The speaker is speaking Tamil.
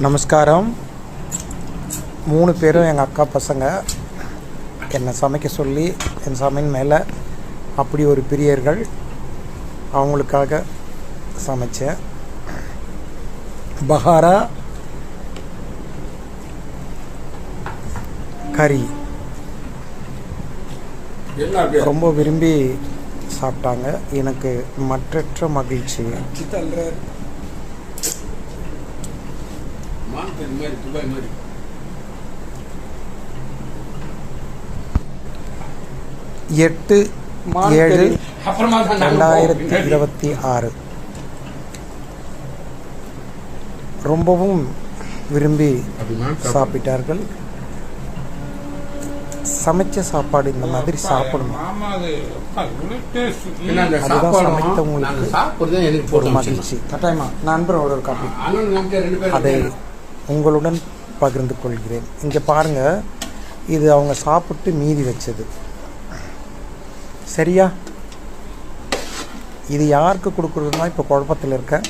நமஸ்காரம். 3 பேரும் எங்கள் அக்கா பசங்க. என்னை சமைக்க சொல்லி என் சமையல் மேலே அப்படி ஒரு பிரியர்கள். அவங்களுக்காக சமைச்சேன். பஹாரா கறி ரொம்ப விரும்பி சாப்பிட்டாங்க. எனக்கு மற்றற்ற மகிழ்ச்சி. 8/7/2026 ரொம்பவும் விரும்பி சாப்பிட்டார்கள். சமைச்ச சாப்பாடு இந்த மாதிரி சாப்பிடணும். அதுதான் சமைத்தவங்களுக்கு ஒரு மகிழ்ச்சி. நண்பரோட ஒரு காப்பி அதை உங்களுடன் பகிர்ந்து கொள்கிறேன். இங்கே பாருங்கள், இது அவங்க சாப்பிட்டு மீதி வச்சது. சரியா? இது யாருக்கு கொடுக்குறதுனா இப்போ குழப்பத்தில் இருக்கேன்.